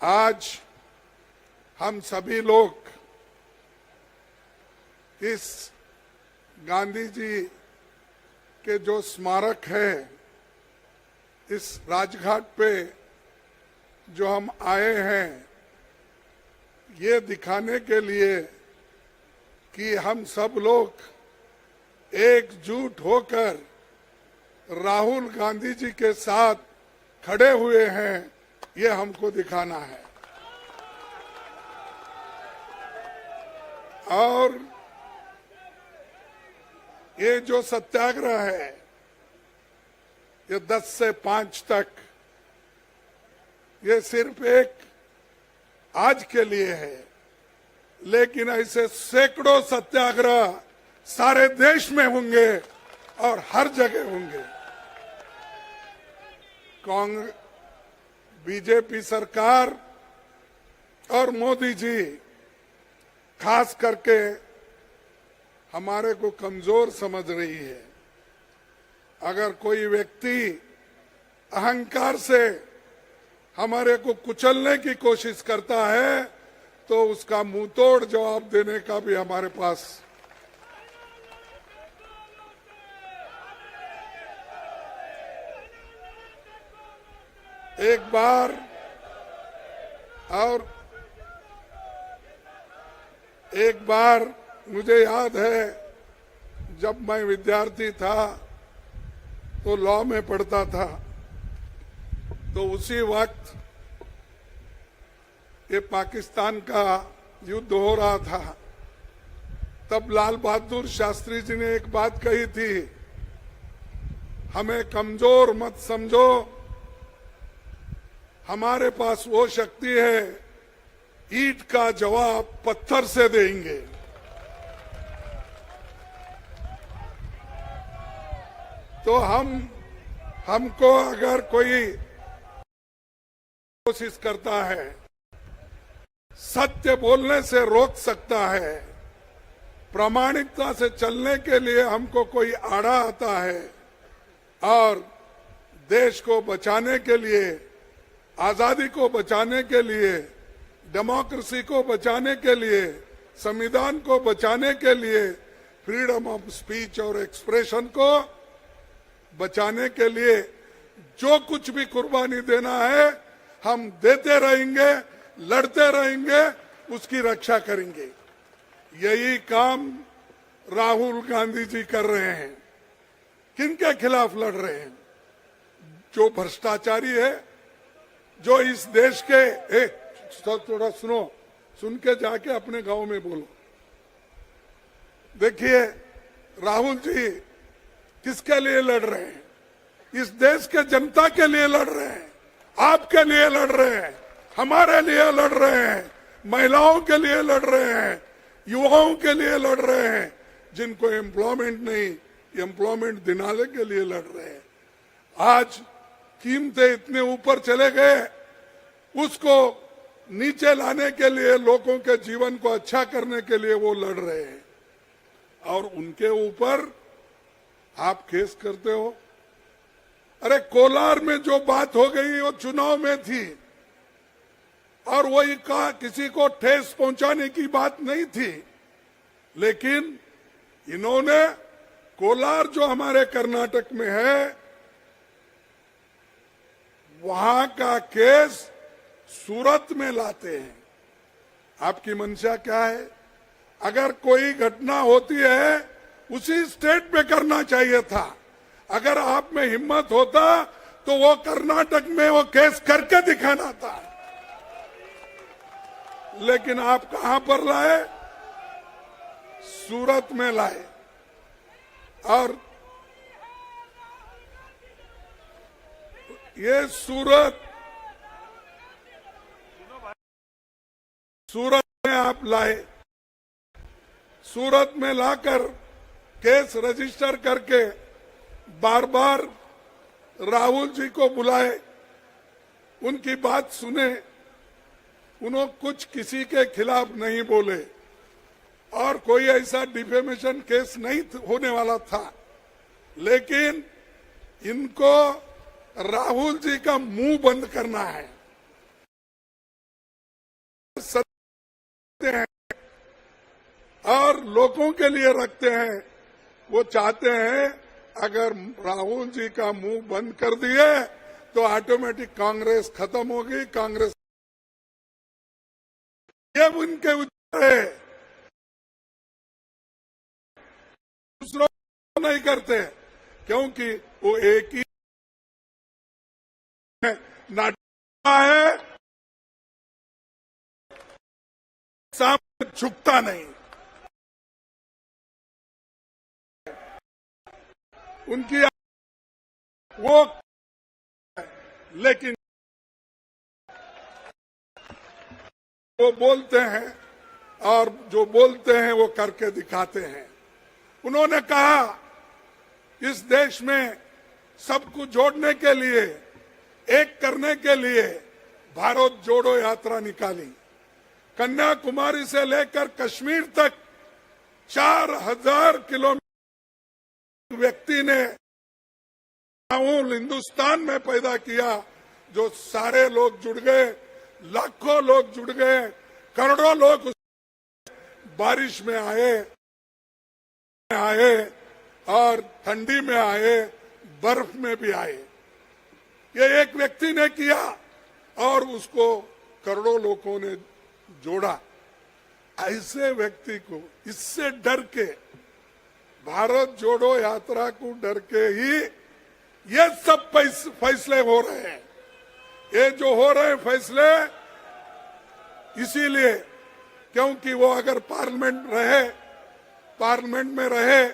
आज हम सभी लोग इस गांधी जी के जो स्मारक है, इस राजघाट पे जो हम आए हैं, ये दिखाने के लिए कि हम सब लोग एकजुट होकर राहुल गांधी जी के साथ खड़े हुए हैं, ये हमको दिखाना है। और ये जो सत्याग्रह है, ये 10 से 5 तक, ये सिर्फ एक आज के लिए है, लेकिन ऐसे सैकड़ों सत्याग्रह सारे देश में होंगे और हर जगह होंगे। कांग्रेस, बीजेपी सरकार और मोदी जी खास करके हमारे को कमजोर समझ रही है। अगर कोई व्यक्ति अहंकार से हमारे को कुचलने की कोशिश करता है तो उसका मुंहतोड़ जवाब देने का भी हमारे पास एक बार मुझे याद है, जब मैं विद्यार्थी था तो लॉ में पढ़ता था, तो उसी वक्त ये पाकिस्तान का युद्ध हो रहा था। तब लाल बहादुर शास्त्री जी ने एक बात कही थी, हमें कमजोर मत समझो, हमारे पास वो शक्ति है, ईंट का जवाब पत्थर से देंगे। तो हमको अगर कोई कोशिश करता है, सत्य बोलने से रोक सकता है, प्रामाणिकता से चलने के लिए हमको कोई आड़ा आता है, और देश को बचाने के लिए, आजादी को बचाने के लिए, डेमोक्रेसी को बचाने के लिए, संविधान को बचाने के लिए, फ्रीडम ऑफ स्पीच और एक्सप्रेशन को बचाने के लिए जो कुछ भी कुर्बानी देना है, हम देते रहेंगे, लड़ते रहेंगे, उसकी रक्षा करेंगे। यही काम राहुल गांधी जी कर रहे हैं। किनके खिलाफ लड़ रहे हैं? जो भ्रष्टाचारी है, जो इस देश के थोड़ा सुनो, सुन के जाके अपने गांव में बोलो। देखिए, राहुल जी किसके लिए लड़ रहे हैं? इस देश के जनता के लिए लड़ रहे हैं, आपके लिए लड़ रहे हैं, हमारे लिए लड़ रहे हैं, महिलाओं के लिए लड़ रहे हैं, युवाओं के लिए लड़ रहे हैं, जिनको एम्प्लॉयमेंट नहीं, एम्प्लॉयमेंट दिलाने के लिए लड़ रहे हैं। आज कीमतें इतने ऊपर चले गए, उसको नीचे लाने के लिए, लोगों के जीवन को अच्छा करने के लिए वो लड़ रहे हैं, और उनके ऊपर आप केस करते हो। अरे कोलार में जो बात हो गई वो चुनाव में थी, और वही का किसी को ठेस पहुंचाने की बात नहीं थी, लेकिन इन्होंने कोलार जो हमारे कर्नाटक में है, वहां का केस सूरत में लाते हैं। आपकी मंशा क्या है? अगर कोई घटना होती है, उसी स्टेट में करना चाहिए था। अगर आप में हिम्मत होता तो वो कर्नाटक में वो केस करके दिखाना था, लेकिन आप कहां पर लाए? सूरत में लाए। और ये सूरत में आप लाए, सूरत में लाकर केस रजिस्टर करके बार बार राहुल जी को बुलाए, उनकी बात सुने, उन्होंने कुछ किसी के खिलाफ नहीं बोले, और कोई ऐसा डिफेमेशन केस नहीं होने वाला था, लेकिन इनको राहुल जी का मुंह बंद करना है। सत्य हैं और लोगों के लिए रखते हैं। वो चाहते हैं अगर राहुल जी का मुंह बंद कर दिए तो ऑटोमेटिक कांग्रेस खत्म होगी। कांग्रेस ये उनके विचार है, दूसरों को नहीं करते, क्योंकि वो एक ही नाटक है, सामने झुकता नहीं। उनकी वो, लेकिन वो बोलते हैं और जो बोलते हैं वो करके दिखाते हैं। उन्होंने कहा इस देश में सबको जोड़ने के लिए, एक करने के लिए भारत जोड़ो यात्रा निकाली। कन्याकुमारी से लेकर कश्मीर तक 4000 किलोमीटर व्यक्ति ने हिंदुस्तान में पैदा किया, जो सारे लोग जुड़ गए, लाखों लोग जुड़ गए, करोड़ों लोग बारिश में आए और ठंडी में आए, बर्फ में भी आए। ये एक व्यक्ति ने किया और उसको करोड़ों लोगों ने जोड़ा। ऐसे व्यक्ति को इससे डर के, भारत जोड़ो यात्रा को डर के ही ये सब फैसले हो रहे हैं। ये जो हो रहे हैं फैसले इसीलिए क्योंकि वो अगर पार्लियामेंट में रहे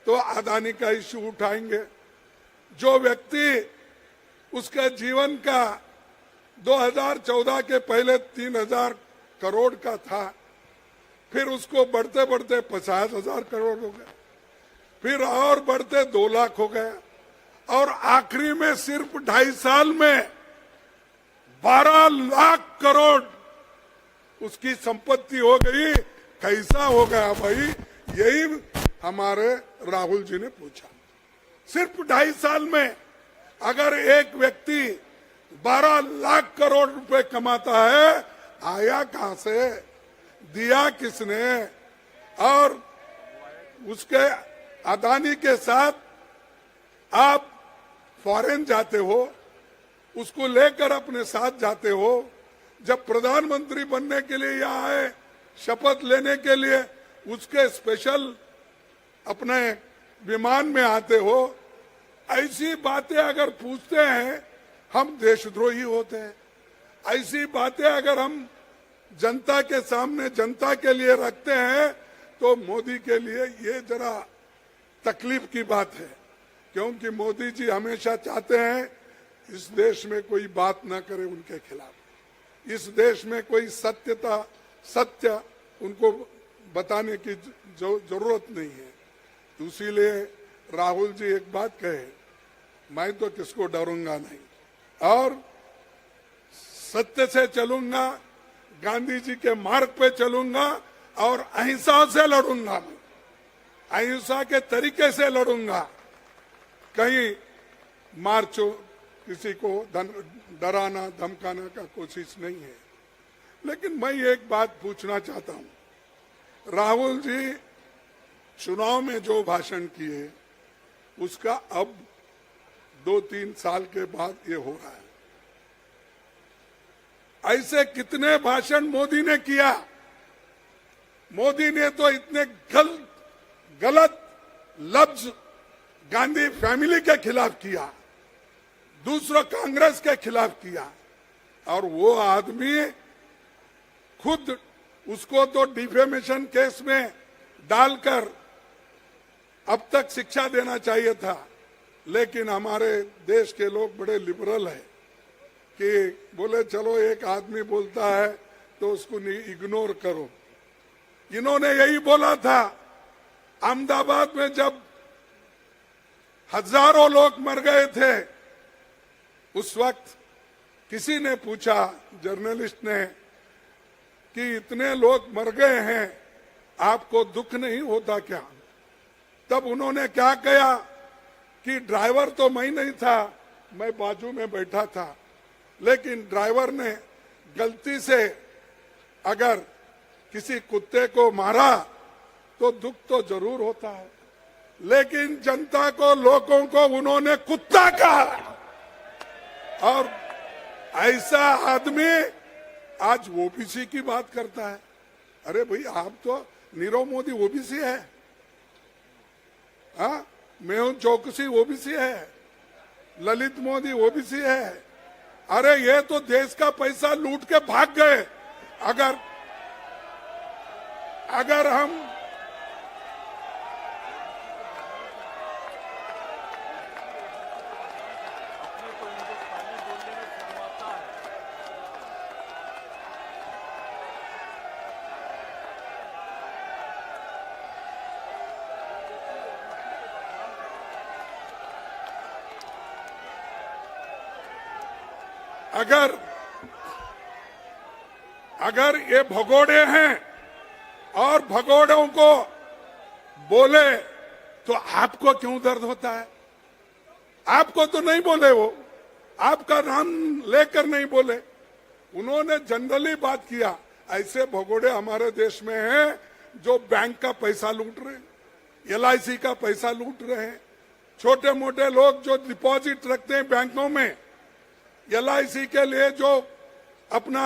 तो अदानी का इश्यू उठाएंगे। जो व्यक्ति उसके जीवन का 2014 के पहले 3000 करोड़ का था, फिर उसको बढ़ते बढ़ते 50,000 करोड़ हो गया, फिर और बढ़ते 2 लाख हो गया, और आखिरी में सिर्फ 2.5 साल में 12 लाख करोड़ उसकी संपत्ति हो गई। कैसा हो गया भाई? यही हमारे राहुल जी ने पूछा। सिर्फ 2.5 साल में अगर एक व्यक्ति 12 लाख करोड़ रुपए कमाता है, आया कहां से, दिया किसने? और उसके अदानी के साथ आप फॉरेन जाते हो, उसको लेकर अपने साथ जाते हो। जब प्रधानमंत्री बनने के लिए यहाँ आए, शपथ लेने के लिए, उसके स्पेशल अपने विमान में आते हो। ऐसी बातें अगर पूछते हैं हम देशद्रोही होते हैं। ऐसी बातें अगर हम जनता के सामने जनता के लिए रखते हैं तो मोदी के लिए ये जरा तकलीफ की बात है, क्योंकि मोदी जी हमेशा चाहते हैं इस देश में कोई बात ना करे उनके खिलाफ। इस देश में कोई सत्य उनको बताने की जरूरत नहीं है। तो इसीलिए राहुल जी एक बात कहे, मैं तो किसको डरूंगा नहीं और सत्य से चलूंगा, गांधी जी के मार्ग पे चलूंगा और अहिंसा से लड़ूंगा। मैं अहिंसा के तरीके से लड़ूंगा। कहीं मार्चो किसी को डराना धमकाना का कोशिश नहीं है। लेकिन मैं एक बात पूछना चाहता हूं, राहुल जी चुनाव में जो भाषण किए उसका अब 2-3 साल के बाद ये हो रहा है। ऐसे कितने भाषण मोदी ने किया? मोदी ने तो इतने गलत लफ्ज गांधी फैमिली के खिलाफ किया, दूसरों कांग्रेस के खिलाफ किया, और वो आदमी खुद उसको तो डिफेमेशन केस में डालकर अब तक शिक्षा देना चाहिए था। लेकिन हमारे देश के लोग बड़े लिबरल है कि बोले चलो एक आदमी बोलता है तो उसको इग्नोर करो। इन्होंने यही बोला था अहमदाबाद में जब हजारों लोग मर गए थे, उस वक्त किसी ने पूछा, जर्नलिस्ट ने, कि इतने लोग मर गए हैं, आपको दुख नहीं होता क्या? तब उन्होंने क्या कहा कि ड्राइवर तो मैं नहीं था, मैं बाजू में बैठा था, लेकिन ड्राइवर ने गलती से अगर किसी कुत्ते को मारा तो दुख तो जरूर होता है, लेकिन जनता को, लोगों को उन्होंने कुत्ता कहा। और ऐसा आदमी आज ओबीसी की बात करता है। अरे भाई, आप तो नीरव मोदी ओबीसी है, हाँ, मेहुल चौकसी ओबीसी है, ललित मोदी ओबीसी है। अरे ये तो देश का पैसा लूट के भाग गए। अगर हम अगर ये भगोड़े हैं और भगोड़ों को बोले तो आपको क्यों दर्द होता है? आपको तो नहीं बोले, वो आपका नाम लेकर नहीं बोले, उन्होंने जनरली बात किया। ऐसे भगोड़े हमारे देश में हैं जो बैंक का पैसा लूट रहे हैं, LIC का पैसा लूट रहे हैं। छोटे मोटे लोग जो डिपॉजिट रखते हैं बैंकों में, LIC के लिए जो अपना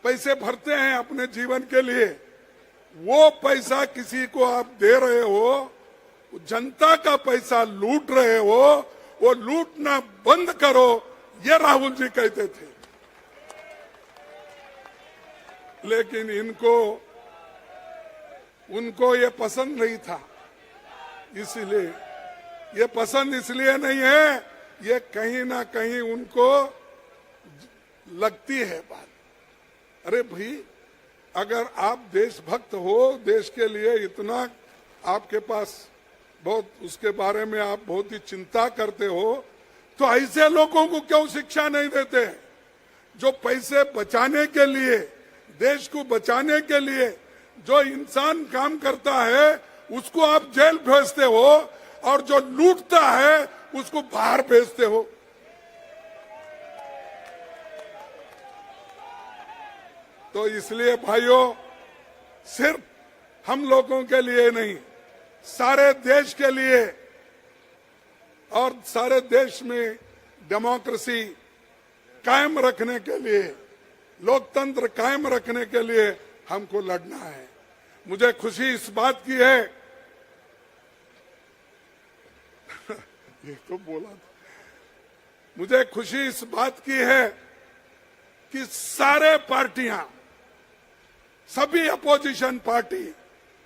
पैसे भरते हैं अपने जीवन के लिए, वो पैसा किसी को आप दे रहे हो, जनता का पैसा लूट रहे हो, वो लूटना बंद करो, ये राहुल जी कहते थे। लेकिन उनको ये पसंद नहीं था, इसलिए ये पसंद इसलिए नहीं है, ये कहीं ना कहीं उनको लगती है बात। अरे भाई, अगर आप देशभक्त हो, देश के लिए इतना आपके पास बहुत, उसके बारे में आप बहुत ही चिंता करते हो, तो ऐसे लोगों को क्यों शिक्षा नहीं देते? जो पैसे बचाने के लिए, देश को बचाने के लिए जो इंसान काम करता है, उसको आप जेल भेजते हो, और जो लूटता है उसको बाहर भेजते हो। तो इसलिए भाइयों, सिर्फ हम लोगों के लिए नहीं, सारे देश के लिए और सारे देश में डेमोक्रेसी कायम रखने के लिए, लोकतंत्र कायम रखने के लिए हमको लड़ना है। मुझे खुशी इस बात की है ये तो बोला था, मुझे खुशी इस बात की है कि सारे पार्टियां, सभी अपोजिशन पार्टी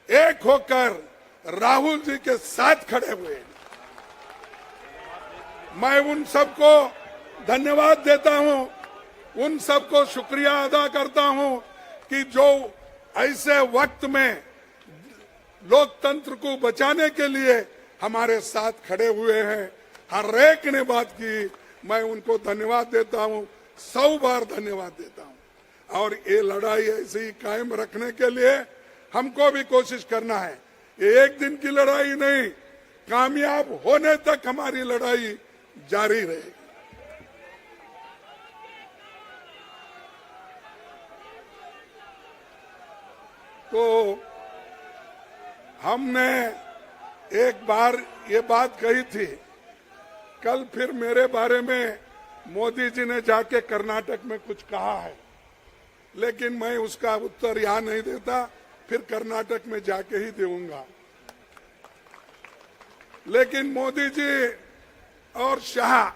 एक होकर राहुल जी के साथ खड़े हुए। मैं उन सबको धन्यवाद देता हूं, उन सबको शुक्रिया अदा करता हूं कि जो ऐसे वक्त में लोकतंत्र को बचाने के लिए हमारे साथ खड़े हुए हैं। हर एक ने बात की, मैं उनको धन्यवाद देता हूं, 100 बार धन्यवाद देता हूं। और ये लड़ाई ऐसे ही कायम रखने के लिए हमको भी कोशिश करना है। ये एक दिन की लड़ाई नहीं, कामयाब होने तक हमारी लड़ाई जारी रहेगी। तो हमने एक बार ये बात कही थी, कल फिर मेरे बारे में मोदी जी ने जाके कर्नाटक में कुछ कहा है, लेकिन मैं उसका उत्तर यहां नहीं देता, फिर कर्नाटक में जाके ही दूंगा। लेकिन मोदी जी और शाह,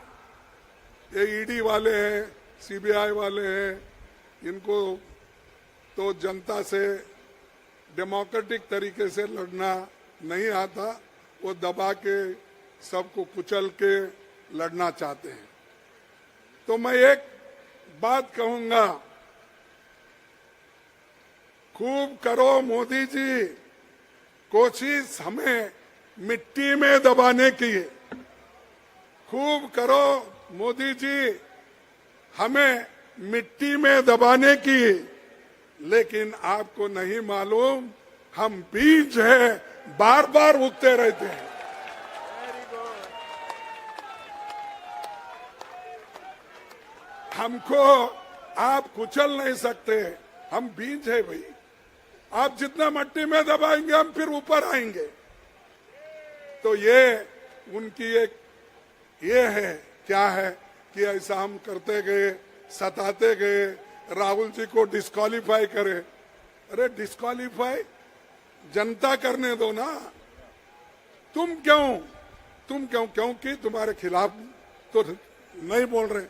ये ईडी वाले हैं, सीबीआई वाले हैं, इनको तो जनता से डेमोक्रेटिक तरीके से लड़ना नहीं आता, वो दबा के सबको कुचल के लड़ना चाहते हैं। तो मैं एक बात कहूंगा, खूब करो मोदी जी कोशिश हमें मिट्टी में दबाने की, खूब करो मोदी जी हमें मिट्टी में दबाने की, लेकिन आपको नहीं मालूम हम बीज हैं, बार बार उगते रहते हैं। हमको आप कुचल नहीं सकते, हम बीज है भाई, आप जितना मट्टी में दबाएंगे हम फिर ऊपर आएंगे। तो ये उनकी एक ये है, क्या है कि ऐसा हम करते गए, सताते गए, राहुल जी को डिस्क्वालीफाई करे। अरे डिस्क्वालीफाई जनता करने दो ना, तुम क्यों? क्योंकि तुम्हारे खिलाफ तो नहीं बोल रहे,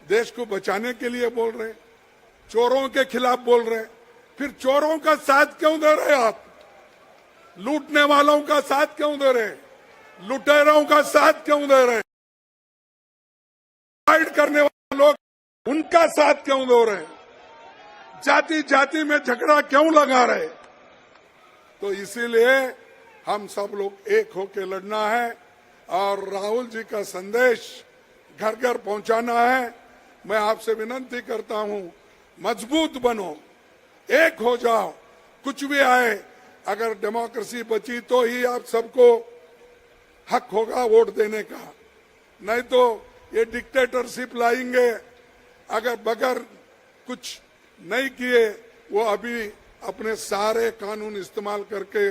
देश को बचाने के लिए बोल रहे, चोरों के खिलाफ बोल रहे, फिर चोरों का साथ क्यों दे रहे आप? लूटने वालों का साथ क्यों दे रहे? लुटेरों का साथ क्यों दे रहे? फाइट करने वाले लोग, उनका साथ क्यों दे रहे? जाति जाति में झगड़ा क्यों लगा रहे? तो इसीलिए हम सब लोग एक होकर लड़ना है और राहुल जी का संदेश घर घर पहुंचाना है। मैं आपसे विनती करता हूं, मजबूत बनो, एक हो जाओ, कुछ भी आए, अगर डेमोक्रेसी बची तो ही आप सबको हक होगा वोट देने का, नहीं तो ये डिक्टेटरशिप लाएंगे। अगर बगैर कुछ नहीं किए वो अभी अपने सारे कानून इस्तेमाल करके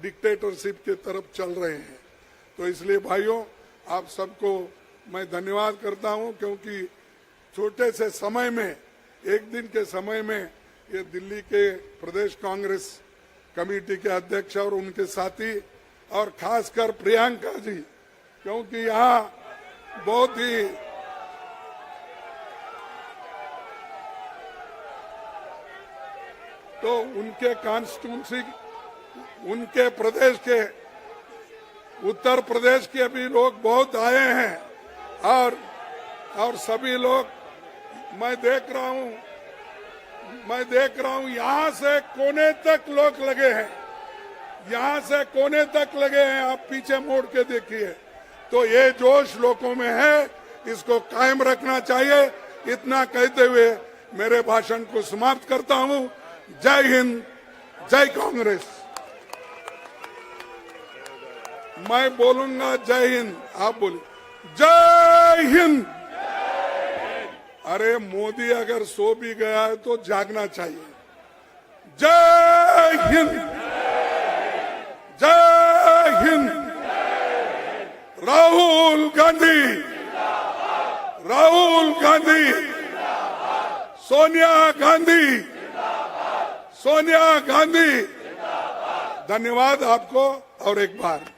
डिक्टेटरशिप की तरफ चल रहे हैं। तो इसलिए भाइयों, आप सबको मैं धन्यवाद करता हूं, क्योंकि छोटे से समय में, एक दिन के समय में, ये दिल्ली के प्रदेश कांग्रेस कमेटी के अध्यक्ष और उनके साथी और खासकर प्रियंका जी, क्योंकि यहाँ बहुत ही तो उनके कॉन्स्टिट्यूंसी, उनके प्रदेश के, उत्तर प्रदेश के भी लोग बहुत आए हैं और सभी लोग मैं देख रहा हूं यहां से कोने तक लोग लगे हैं, यहां से कोने तक लगे हैं। आप पीछे मोड़ के देखिए, तो ये जोश लोगों में है, इसको कायम रखना चाहिए। इतना कहते हुए मेरे भाषण को समाप्त करता हूं। जय हिंद, जय कांग्रेस। मैं बोलूंगा जय हिंद, आप बोलिए जय हिंद। अरे मोदी अगर सो भी गया है तो जागना चाहिए। जय हिंद, जय हिंद। राहुल गांधी, राहुल गांधी, सोनिया गांधी, सोनिया गांधी। धन्यवाद आपको और एक बार